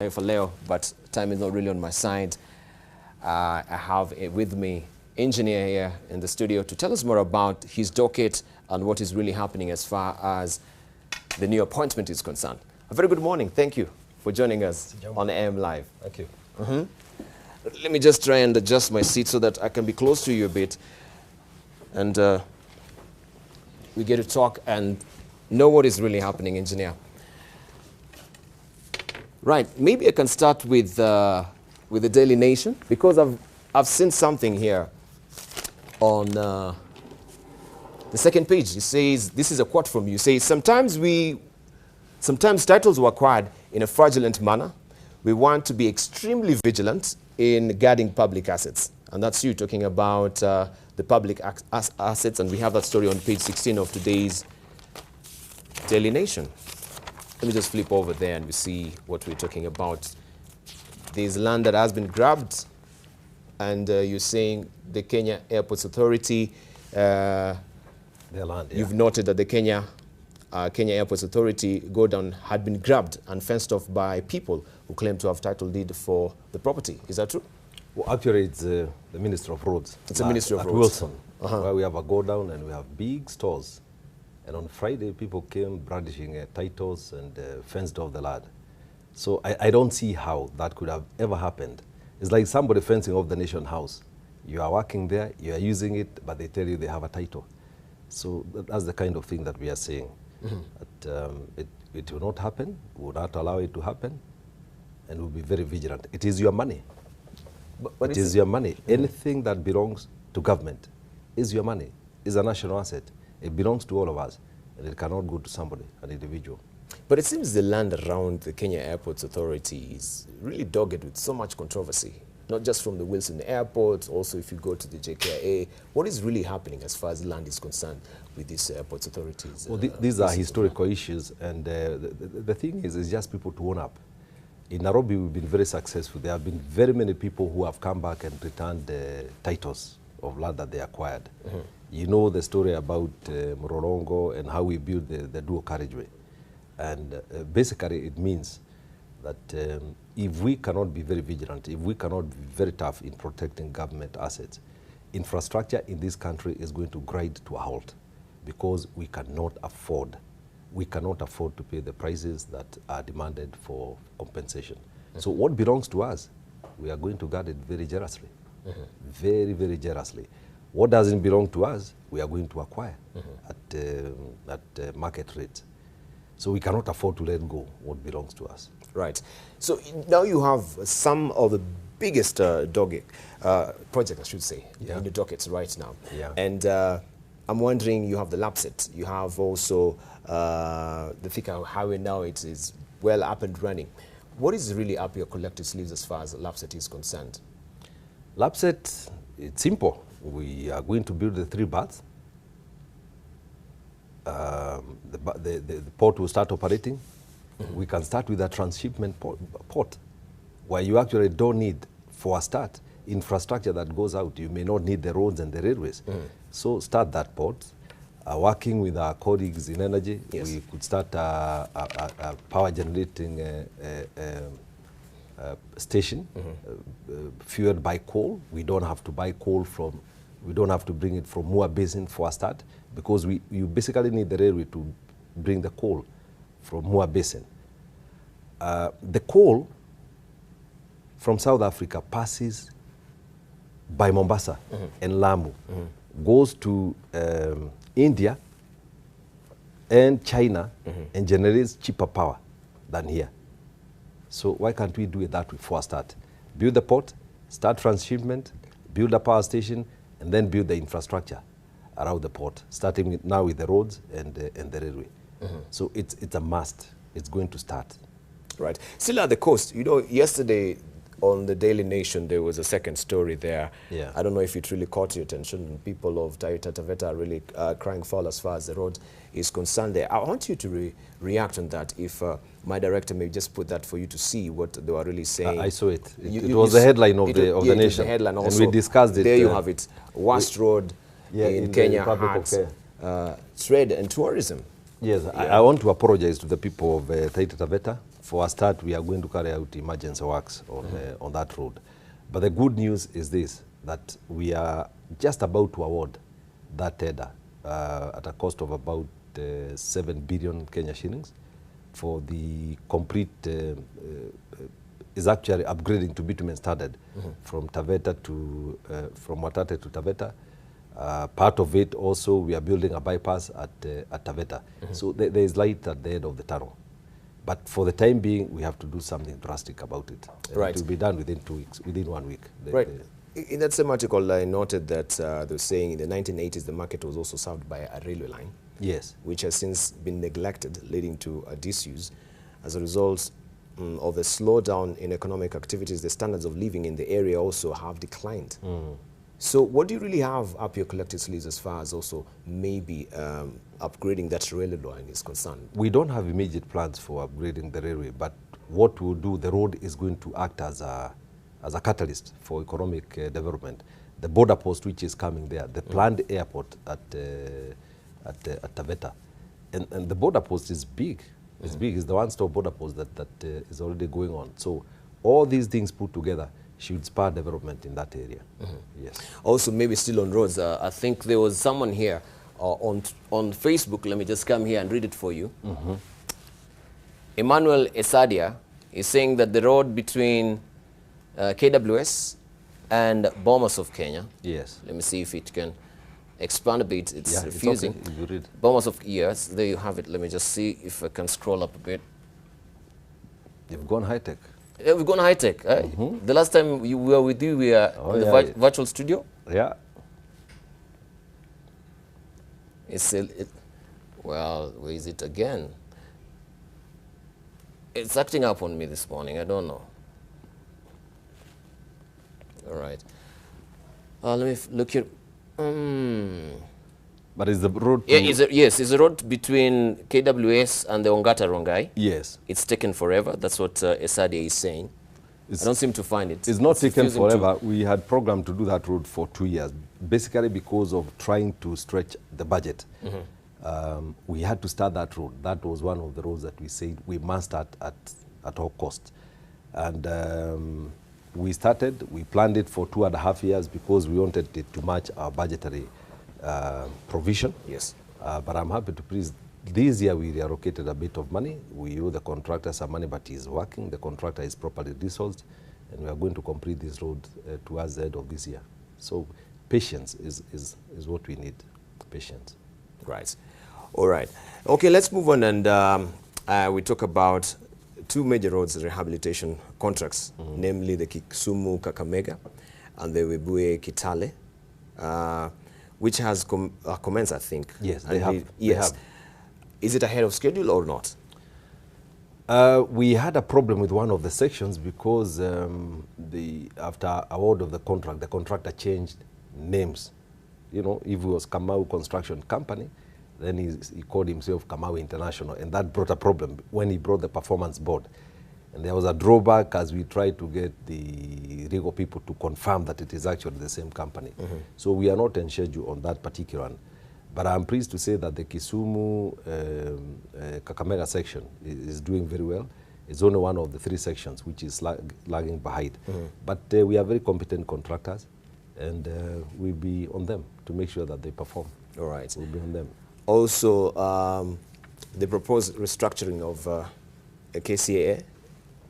For Leo, but time is not really on my side. I have with me engineer here in the studio to tell us more about his docket and what is really happening as far as the new appointment is concerned. A very good morning. Thank you for joining us on AM Live. Thank you. Let me just try and adjust my seat so that I can be close to you a bit, and we get to talk and know what is really happening, engineer. Right, maybe I can start with the Daily Nation, because I've seen something here on the second page. It says, this is a quote from you. It says, sometimes titles were acquired in a fraudulent manner. We want to be extremely vigilant in guarding public assets. And that's you talking about the public assets, and we have that story on page 16 of today's Daily Nation. Let me just flip over there and we see what we're talking about. There's land that has been grabbed, and you're saying the Kenya Airports Authority, Their land, yeah. You've noted that the Kenya Airports Authority godown had been grabbed and fenced off by people who claim to have title deed for the property. Is that true? Well, actually, it's the Ministry of Roads. It's the Ministry of Roads. Wilson, where we have a godown and we have big stores. And on Friday, people came brandishing titles and fenced off the land. So I don't see how that could have ever happened. It's like somebody fencing off the Nation House. You are working there, you are using it, but they tell you they have a title. So that's the kind of thing that we are saying. That, it will not happen, we will not allow it to happen, and we'll be very vigilant. It is your money. But it is your money. Anything that belongs to government is your money, is a national asset. It belongs to all of us, and it cannot go to somebody, an individual. But it seems the land around the Kenya Airports Authority is really dogged with so much controversy, not just from the Wilson Airport, also if you go to the JKIA. What is really happening as far as land is concerned with these airports authorities? Well, these are historical issues, and the thing is just people to own up. In Nairobi, we've been very successful. There have been very many people who have come back and returned titles of land that they acquired. You know the story about Mororongo and how we built the dual carriageway. And basically it means that if we cannot be very vigilant, if we cannot be very tough in protecting government assets, infrastructure in this country is going to grind to a halt, because we cannot afford to pay the prices that are demanded for compensation. So what belongs to us, we are going to guard it very jealously, very, very jealously. What doesn't belong to us, we are going to acquire at market rates. So we cannot afford to let go what belongs to us. Right. So now you have some of the biggest projects, I should say, in the dockets right now. Yeah. And I'm wondering, you have the Lapset, you have also the Thika Highway now, it is well up and running. What is really up your collective sleeves as far as Lapset is concerned? Lapset, it's simple. We are going to build the 3 berths. The port will start operating. We can start with a transshipment port, where you actually don't need, for a start, infrastructure that goes out. You may not need the roads and the railways. So start that port. Working with our colleagues in energy, we could start a power generating station fueled by coal. We don't have to buy coal we don't have to bring it from Mua Basin for a start, because you basically need the railway to bring the coal from Mua Basin. The coal from South Africa passes by Mombasa and Lamu, goes to India and China and generates cheaper power than here. So why can't we do it that way for a start? Build the port, start transshipment, build a power station, and then build the infrastructure around the port, starting now with the roads and the railway. So it's a must. It's going to start. Right. Still at the coast, you know, yesterday on the Daily Nation, there was a second story there. Yeah. I don't know if it really caught your attention. People of Taita Taveta are really crying foul as far as the road is concerned there. I want you to react on that. If my director may just put that for you to see what they were really saying. I saw it. It was the headline of the Nation. It was the headline also. And we discussed it. There you have it. Worst road in Kenya has trade and tourism. Yes, I want to apologize to the people of Taita Taveta for a start, we are going to carry out emergency works on that road. But the good news is this, that we are just about to award that tender at a cost of about 7 billion Kenya shillings for the complete, is actually upgrading to bitumen standard from Taveta to, from Watate to Taveta. Part of it also, we are building a bypass at Taveta. So there is light at the end of the tunnel. But for the time being, we have to do something drastic about it. Right. It will be done within 2 weeks, within 1 week. Right. In that same article, I noted that they were saying in the 1980s, the market was also served by a railway line. Yes. Which has since been neglected, leading to a disuse. As a result of the slowdown in economic activities, the standards of living in the area also have declined. So what do you really have up your collective sleeves as far as also maybe upgrading that railway line is concerned? We don't have immediate plans for upgrading the railway, but what we'll do, the road is going to act as a catalyst for economic development. The border post which is coming there, the planned airport at Taveta, and the border post is big. It's big. It's the one-stop border post that is already going on. So all these things put together should spur development in that area. Yes. Also, maybe still on roads, I think there was someone here on Facebook. Let me just come here and read it for you. Emmanuel Esadia is saying that the road between KWS and Bomas of Kenya. Yes. Let me see if it can expand a bit. It's refusing. It's okay. You read. Bomas of, yes, there you have it. Let me just see if I can scroll up a bit. You've gone high-tech. Yeah, we've gone high-tech. The last time we were with you, we were in the virtual studio. Yeah. Well, where is it again? It's acting up on me this morning. I don't know. All right. Let me look here. But is the road... Yeah, yes, it's a road between KWS and the Ongata Rongai. Yes. It's taken forever. That's what Esadia is saying. I don't seem to find it. It's not taken forever. We had programmed to do that road for 2 years, basically because of trying to stretch the budget. We had to start that road. That was one of the roads that we said we must start at all costs. And we started, we planned it for 2.5 years because we wanted it to match our budgetary provision. Yes. But I'm happy to please, this year we reallocated a bit of money. We owe the contractor some money, but he's working. The contractor is properly resourced, and we are going to complete this road towards the end of this year. So patience is what we need, patience. Right. All right. Okay, let's move on, and we talk about two major roads rehabilitation contracts, namely the Kisumu-Kakamega and the Webuye-Kitale, which has commenced, I think. Yes, they have. Yes. Is it ahead of schedule or not? We had a problem with one of the sections because after award of the contractor changed names. You know, if it was Kamau Construction Company, then he called himself Kamau International, and that brought a problem when he brought the performance board. And there was a drawback as we tried to get the legal people to confirm that it is actually the same company. So we are not on schedule on that particular one. But I'm pleased to say that the Kisumu Kakamega section is doing very well. It's only one of the 3 sections which is lagging behind. But we are very competent contractors, and we'll be on them to make sure that they perform. All right. We'll be on them. Also, the proposed restructuring of KCAA,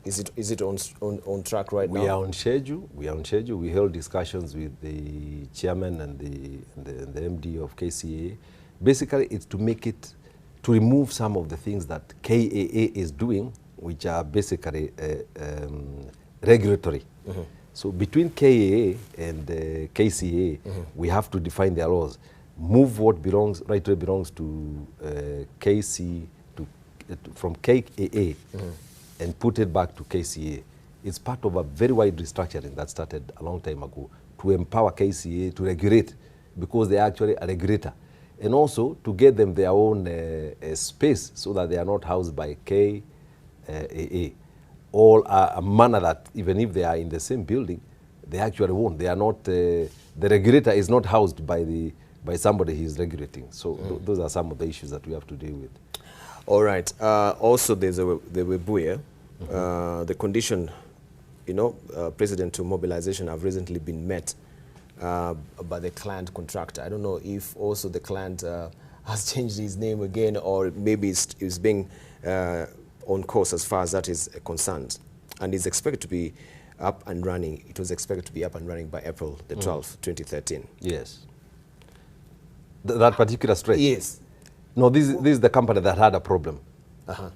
is it on track right now? We are on schedule. We are on schedule. We held discussions with the chairman and the MD of KCAA. Basically, it's to make it, to remove some of the things that KAA is doing, which are basically regulatory. So between KAA and KCAA, we have to define their laws. Move what belongs, rightly belongs to KC, from KAA, and put it back to KCA. It's part of a very wide restructuring that started a long time ago to empower KCA to regulate, because they are actually a regulator, and also to get them their own space so that they are not housed by KAA. All are a manner that even if they are in the same building, they actually won't. They are not, the regulator is not housed by somebody he is regulating. So those are some of the issues that we have to deal with. All right. Also, there's the Webuye the condition, precedent to mobilization have recently been met by the client contractor. I don't know if also the client has changed his name again, or maybe it's being on course as far as that is concerned, and is expected to be up and running. It was expected to be up and running by April the 12th, 2013. Yes. That particular stretch? Yes. No, this is the company that had a problem.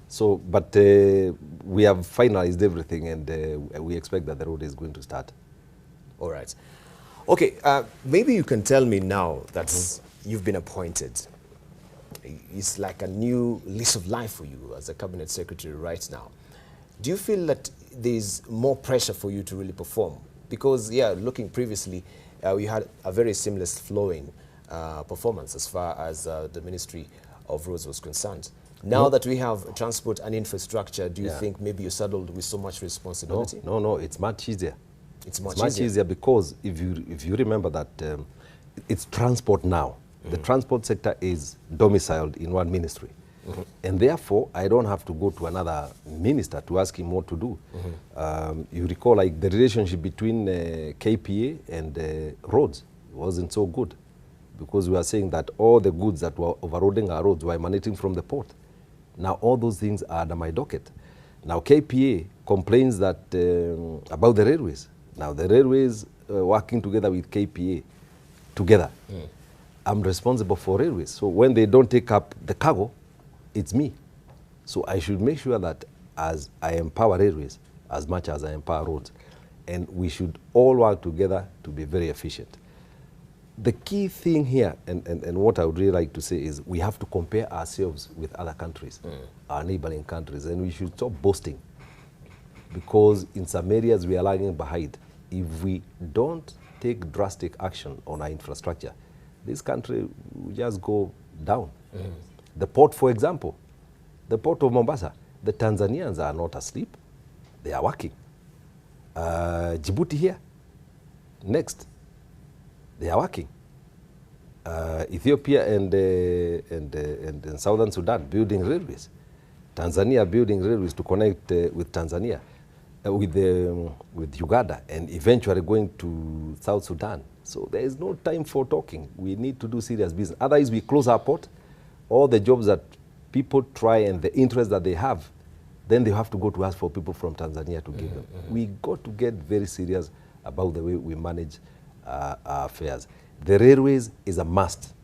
So, but we have finalized everything, and we expect that the road is going to start. All right. Okay, maybe you can tell me now that you've been appointed. It's like a new lease of life for you as a cabinet secretary right now. Do you feel that there's more pressure for you to really perform? Because, yeah, looking previously, we had a very seamless flowing performance as far as the Ministry of Roads was concerned. Now that we have transport and infrastructure, do you think maybe you're saddled with so much responsibility? No, it's much easier. It's much easier because if you remember that it's transport now. The transport sector is domiciled in one ministry. And therefore, I don't have to go to another minister to ask him what to do. You recall, like, the relationship between KPA and roads wasn't so good, because we were saying that all the goods that were overloading our roads were emanating from the port. Now all those things are under my docket. Now KPA complains that about the railways. Now the railways working together with KPA together. I'm responsible for railways. So when they don't take up the cargo, it's me. So I should make sure that as I empower railways as much as I empower roads, and we should all work together to be very efficient. The key thing here, and what I would really like to say, is we have to compare ourselves with other countries, our neighboring countries, and we should stop boasting, because in some areas we are lagging behind. If we don't take drastic action on our infrastructure, this country will just go down. The port, for example, the port of Mombasa, the Tanzanians are not asleep, they are working. Djibouti here, next. They are working. Ethiopia and Southern Sudan building railways. Tanzania building railways to connect with Tanzania, with Uganda, and eventually going to South Sudan. So there is no time for talking. We need to do serious business. Otherwise, we close our port. All the jobs that people try and the interest that they have, then they have to go to ask for people from Tanzania to give them. We got to get very serious about the way we manage our affairs. The railways is a must.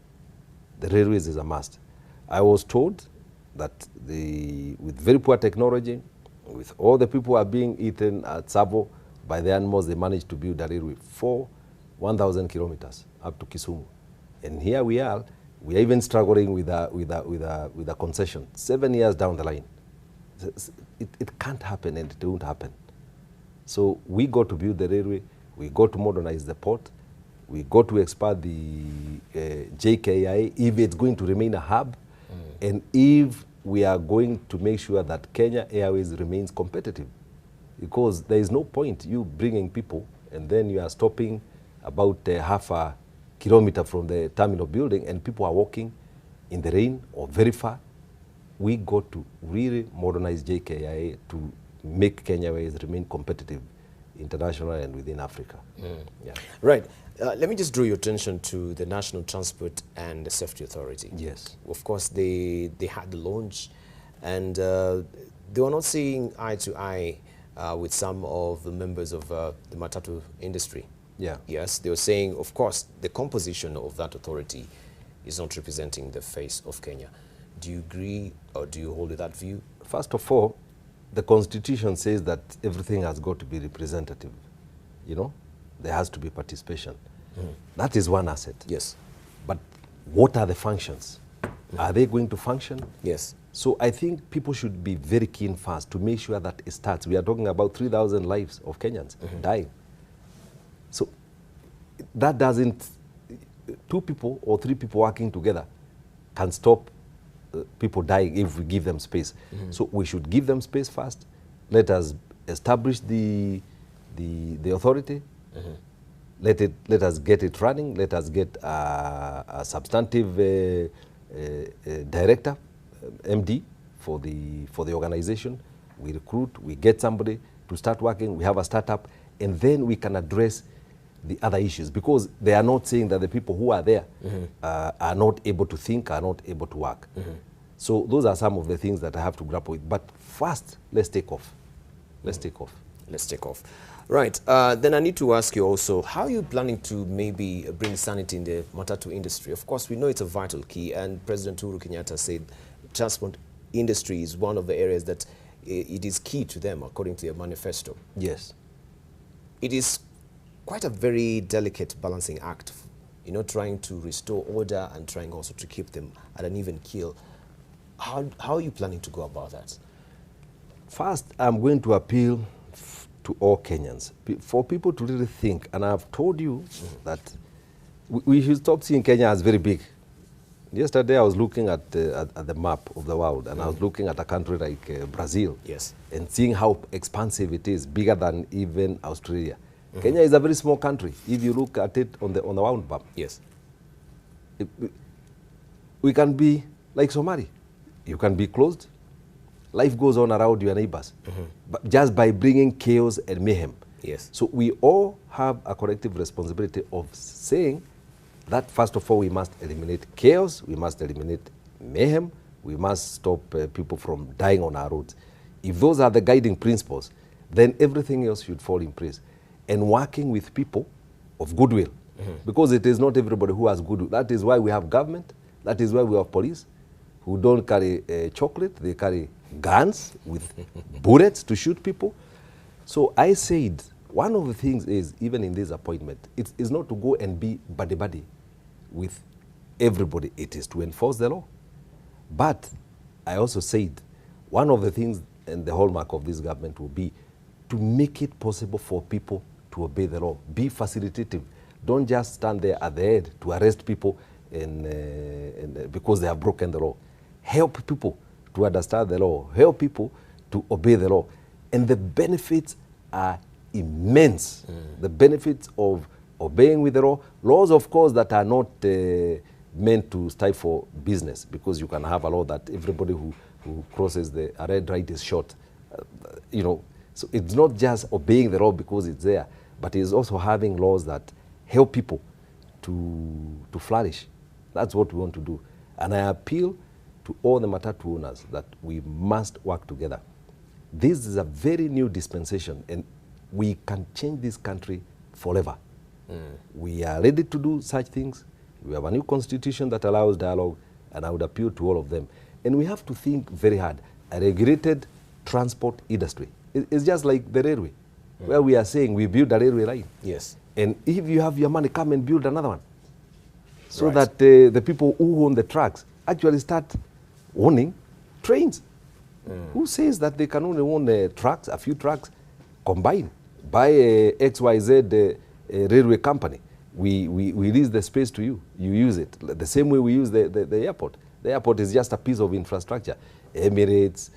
The railways is a must. I was told that with very poor technology, with all the people who are being eaten at Savo by the animals, they managed to build a railway for 1,000 kilometers up to Kisumu. And here we are even struggling with a concession 7 years down the line. It can't happen, and it won't happen. So we got to build the railway. We got to modernize the port. We got to expand the JKIA if it's going to remain a hub, and if we are going to make sure that Kenya Airways remains competitive. Because there is no point you bringing people and then you are stopping about half a kilometer from the terminal building and people are walking in the rain or very far. We got to really modernize JKIA to make Kenya Airways remain competitive internationally and within Africa. Yeah. Right. Let me just draw your attention to the National Transport and Safety Authority. Yes. Of course, they had the launch, and they were not seeing eye to eye with some of the members of the matatu industry. Yeah. Yes, they were saying, of course, the composition of that authority is not representing the face of Kenya. Do you agree, or do you hold with that view? First of all, the Constitution says that everything has got to be representative. You know, there has to be participation. That is one asset. Yes. But what are the functions? Are they going to function? Yes. So I think people should be very keen first to make sure that it starts. We are talking about 3,000 lives of Kenyans dying. So that doesn't, 2 people or 3 people working together can stop people dying if we give them space. So we should give them space first. Let us establish the authority. Let us get it running. Let us get a substantive director, MD, for the organization. we recruit, we get somebody to start working, we have a startup, and then we can address the other issues, because they are not saying that the people who are there are not able to think, are not able to work. So those are some of the things that I have to grapple with. But first, let's take off. Let's take off. Let's take off. Right. Then I need to ask you also, how are you planning to maybe bring sanity in the matatu industry? Of course, we know it's a vital key, and President Uhuru Kenyatta said transport industry is one of the areas that it is key to them, according to their manifesto. Yes. It is quite a very delicate balancing act, you know, trying to restore order and trying also to keep them at an even keel. How are you planning to go about that? First, I'm going to appeal to all Kenyans, for people to really think, and I've told you that we should stop seeing Kenya as very big. Yesterday, I was looking at the map of the world, and I was looking at a country like Brazil, yes, and seeing how expansive it is, bigger than even Australia. Kenya is a very small country. If you look at it on the world map, yes, we can be like Somali. You can be closed. Life goes on around your neighbors, but just by bringing chaos and mayhem. Yes. So we all have a collective responsibility of saying that, first of all, we must eliminate chaos, we must eliminate mayhem, we must stop people from dying on our roads. If those are the guiding principles, then everything else should fall in place. And working with people of goodwill, because it is not everybody who has goodwill. That is why we have government, that is why we have police, who don't carry chocolate, they carry guns with bullets to shoot people. So I said, one of the things is, even in this appointment, it is not to go and be buddy-buddy with everybody. It is to enforce the law. But I also said, one of the things and the hallmark of this government will be to make it possible for people to obey the law. Be facilitative. Don't just stand there at the head to arrest people because they have broken the law. Help people to understand the law. Help people to obey the law. And the benefits are immense. The benefits of obeying with the law. Laws, of course, that are not meant to stifle business, because you can have a law that everybody who crosses the red light is shot. You know, so it's not just obeying the law because it's there, but it's also having laws that help people to flourish. That's what we want to do. And I appeal to all the matatu owners that we must work together. This is a very new dispensation, and we can change this country forever. We are ready to do such things. We have a new constitution that allows dialogue, and I would appeal to all of them. And we have to think very hard. A regulated transport industry. It's just like the railway, where we are saying we build a railway line. Yes. And if you have your money, come and build another one. So that the people who own the tracks actually start owning trains. Who says that they can only own trucks, a few trucks, combine, buy a XYZ railway company. We lease the space to you. You use it. The same way we use the airport. The airport is just a piece of infrastructure. Emirates,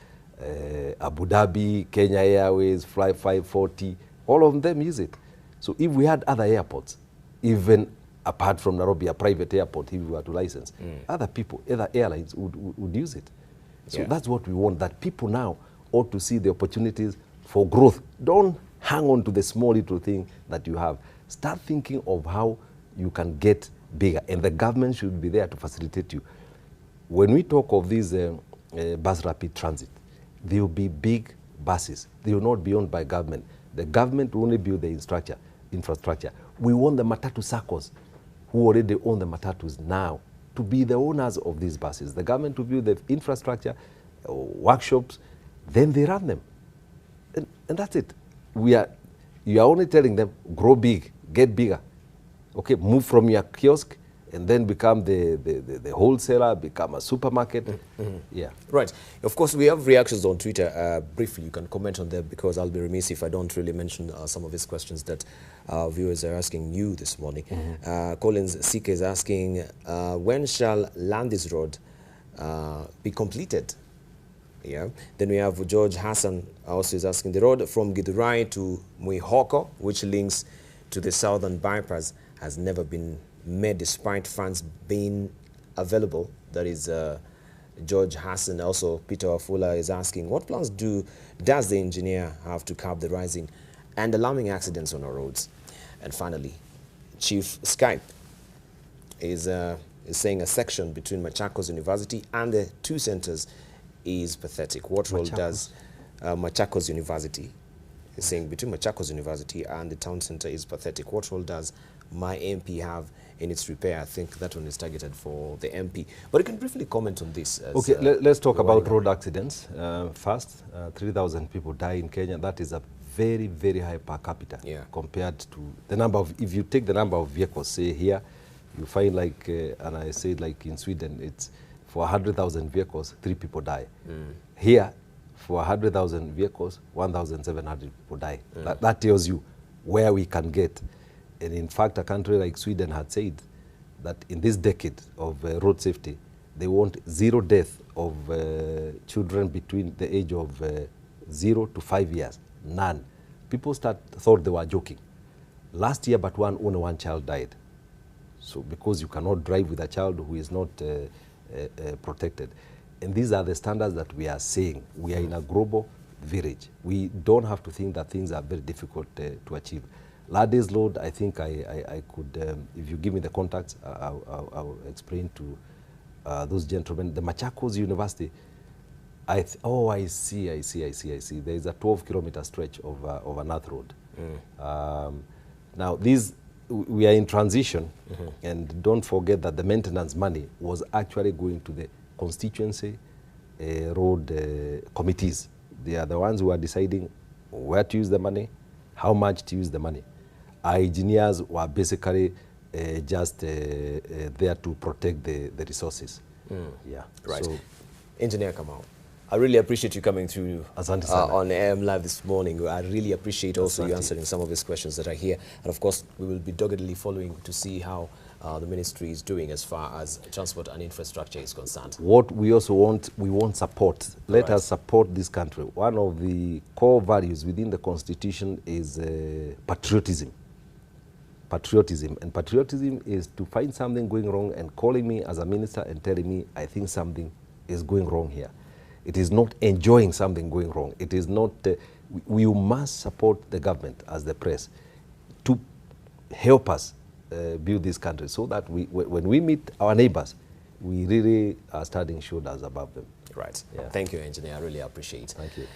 Abu Dhabi, Kenya Airways, Fly 540, all of them use it. So if we had other airports, even apart from Nairobi, a private airport, if we were to license, other people, other airlines would use it. So that's what we want, that people now ought to see the opportunities for growth. Don't hang on to the small little thing that you have. Start thinking of how you can get bigger, and the government should be there to facilitate you. When we talk of these bus rapid transit, they will be big buses. They will not be owned by government. The government will only build the infrastructure. We want the matatu circles, who already own the matatus now, to be the owners of these buses. The government will build the infrastructure, workshops, then they run them. And that's it. You are only telling them, grow big, get bigger. Okay, move from your kiosk and then become the wholesaler, become a supermarket. Yeah. Right. Of course, we have reactions on Twitter. Briefly, you can comment on them, because I'll be remiss if I don't really mention some of these questions that our viewers are asking you this morning. Collins Sike is asking, when shall Landis Road be completed? Yeah. Then we have George Hassan also is asking, the road from Githurai to Mwihoko, which links to the southern bypass, has never been made despite funds being available. That is George Hassan, also Peter Wafula is asking, what plans does the engineer have to curb the rising and alarming accidents on our roads? And finally, Chief Skype is saying a section between Machakos University and the two centers is pathetic. What role does Machakos University is saying between Machakos University and the town center is pathetic. What role does my MP have in its repair? I think that one is targeted for the MP. But you can briefly comment on this. Okay, let's talk about road accidents. First, 3,000 people die in Kenya. That is a very, very high per capita compared to the number of, if you take the number of vehicles, say here, you find like, and I said like in Sweden, it's for 100,000 vehicles, 3 people die. Here, for 100,000 vehicles, 1,700 people die. That tells you where we can get. And in fact, a country like Sweden had said that in this decade of road safety, they want 0 death of children between the age of 0 to 5 years. None. People thought they were joking. Last year, but only one child died. So because you cannot drive with a child who is not protected. And these are the standards that we are saying. We are in a global village. We don't have to think that things are very difficult to achieve. Ladies load, I think I could, if you give me the contacts, I'll explain to those gentlemen. The Machakos University, I see. There is a 12-kilometer stretch of an earth road. Now, we are in transition, and don't forget that the maintenance money was actually going to the constituency road committees. They are the ones who are deciding where to use the money, how much to use the money. Our engineers were basically just there to protect the resources. Yeah. Right. So, Engineer Kamau, I really appreciate you coming through on AM Live this morning. I really appreciate also you answering some of these questions that are here. And of course, we will be doggedly following to see how the ministry is doing as far as transport and infrastructure is concerned. What we also want, we want support. Let us support this country. One of the core values within the Constitution is patriotism. And patriotism is to find something going wrong and calling me as a minister and telling me, I think something is going wrong here. It is not enjoying something going wrong. It is not, we must support the government as the press to help us build this country so that when we meet our neighbors, we really are standing shoulders above them. Right. Yeah. Thank you, Engineer. I really appreciate it. Thank you.